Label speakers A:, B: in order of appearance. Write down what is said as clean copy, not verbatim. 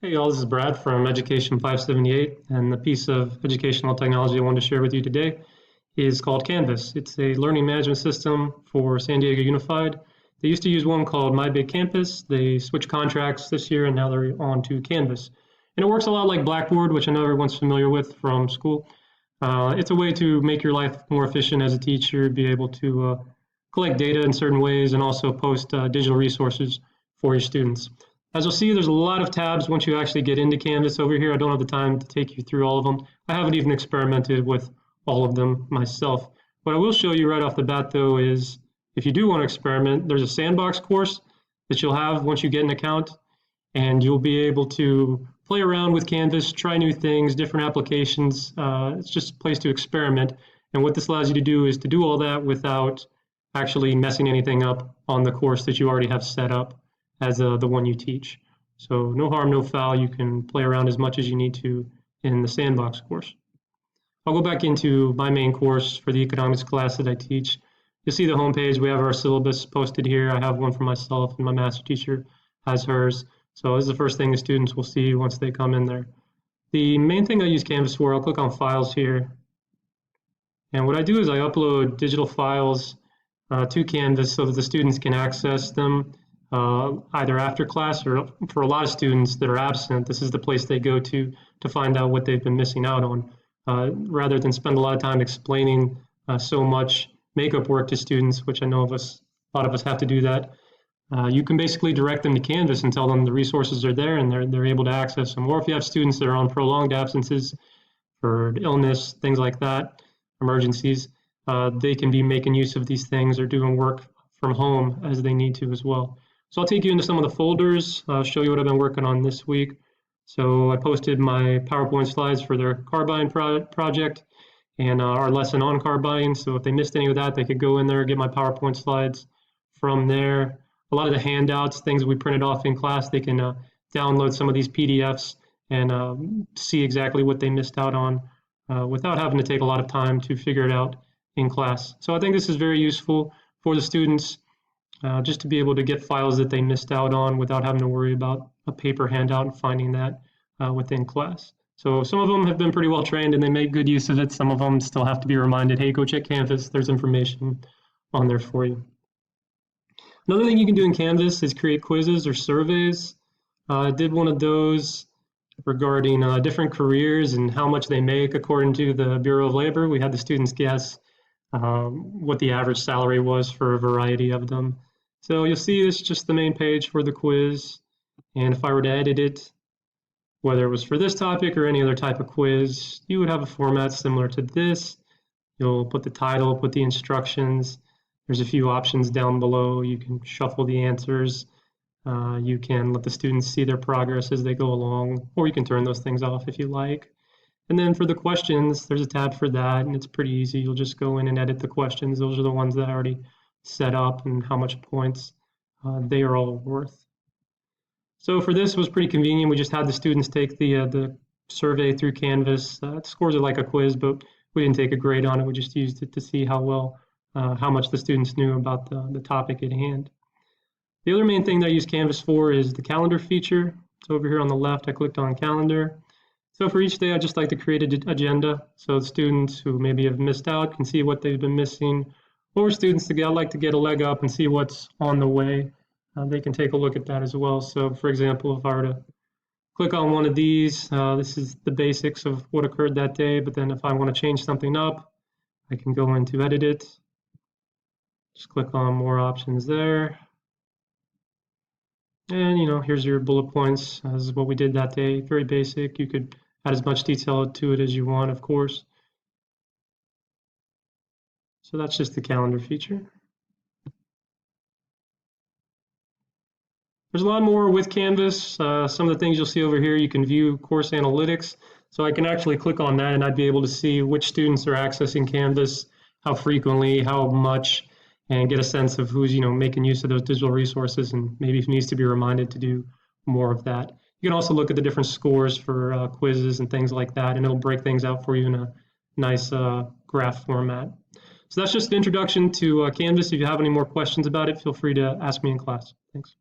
A: Hey y'all, this is Brad from Education 578, and the piece of educational technology I wanted to share with you today is called Canvas. It's a learning management system for San Diego Unified. They used to use one called My Big Campus. They switched contracts this year, and now they're on to Canvas. And it works a lot like Blackboard, which I know everyone's familiar with from school. It's a way to make your life more efficient as a teacher, be able to collect data in certain ways, and also post digital resources for your students. As you'll see, there's a lot of tabs once you actually get into Canvas over here. I don't have the time to take you through all of them. I haven't even experimented with all of them myself. What I will show you right off the bat, though, is if you do want to experiment, there's a sandbox course that you'll have once you get an account, and you'll be able to play around with Canvas, try new things, different applications. It's just a place to experiment. And what this allows you to do is to do all that without actually messing anything up on the course that you already have set up as the one you teach. So no harm, no foul. You can play around as much as you need to in the sandbox course. I'll go back into my main course for the economics class that I teach. You'll see the homepage. We have our syllabus posted here. I have one for myself, and my master teacher has hers. So this is the first thing the students will see once they come in there. The main thing I use Canvas for, I'll click on Files here. And what I do is I upload digital files to Canvas so that the students can access them either after class, or for a lot of students that are absent, this is the place they go to find out what they've been missing out on. Rather than spend a lot of time explaining so much makeup work to students, which I know a lot of us have to do that, you can basically direct them to Canvas and tell them the resources are there and they're able to access them. Or if you have students that are on prolonged absences for illness, things like that, emergencies, they can be making use of these things or doing work from home as they need to as well. So I'll take you into some of the folders, show you what I've been working on this week. So I posted my PowerPoint slides for their carbine project and our lesson on carbine. So if they missed any of that, they could go in there, get my PowerPoint slides from there. A lot of the handouts, things we printed off in class, they can download some of these PDFs and see exactly what they missed out on without having to take a lot of time to figure it out in class. So I think this is very useful for the students. Just to be able to get files that they missed out on without having to worry about a paper handout and finding that within class. So some of them have been pretty well trained and they make good use of it. Some of them still have to be reminded, hey, go check Canvas. There's information on there for you. Another thing you can do in Canvas is create quizzes or surveys. I did one of those regarding different careers and how much they make according to the Bureau of Labor. We had the students guess what the average salary was for a variety of them. So you'll see it's just the main page for the quiz. And if I were to edit it, whether it was for this topic or any other type of quiz, you would have a format similar to this. You'll put the title, put the instructions. There's a few options down below. You can shuffle the answers. You can let the students see their progress as they go along, or you can turn those things off if you like. And then for the questions, there's a tab for that, and it's pretty easy. You'll just go in and edit the questions. Those are the ones that I already set up and how much points they are all worth. So for this, it was pretty convenient. We just had the students take the survey through Canvas. It scores it like a quiz, but we didn't take a grade on it. We just used it to see how much the students knew about the topic at hand. The other main thing that I use Canvas for is the calendar feature. So over here on the left, I clicked on calendar. So for each day, I just like to create an agenda so the students who maybe have missed out can see what they've been missing, or students that like to get a leg up and see what's on the way. They can take a look at that as well. So for example, if I were to click on one of these, this is the basics of what occurred that day, but then if I want to change something up, I can go into edit it, just click on more options there. And here's your bullet points. This is what we did that day, very basic. You could add as much detail to it as you want, of course. So that's just the calendar feature. There's a lot more with Canvas. Some of the things you'll see over here, you can view course analytics. So I can actually click on that and I'd be able to see which students are accessing Canvas, how frequently, how much, and get a sense of who's making use of those digital resources and maybe if needs to be reminded to do more of that. You can also look at the different scores for quizzes and things like that, and it'll break things out for you in a nice graph format. So that's just an introduction to Canvas. If you have any more questions about it, feel free to ask me in class. Thanks.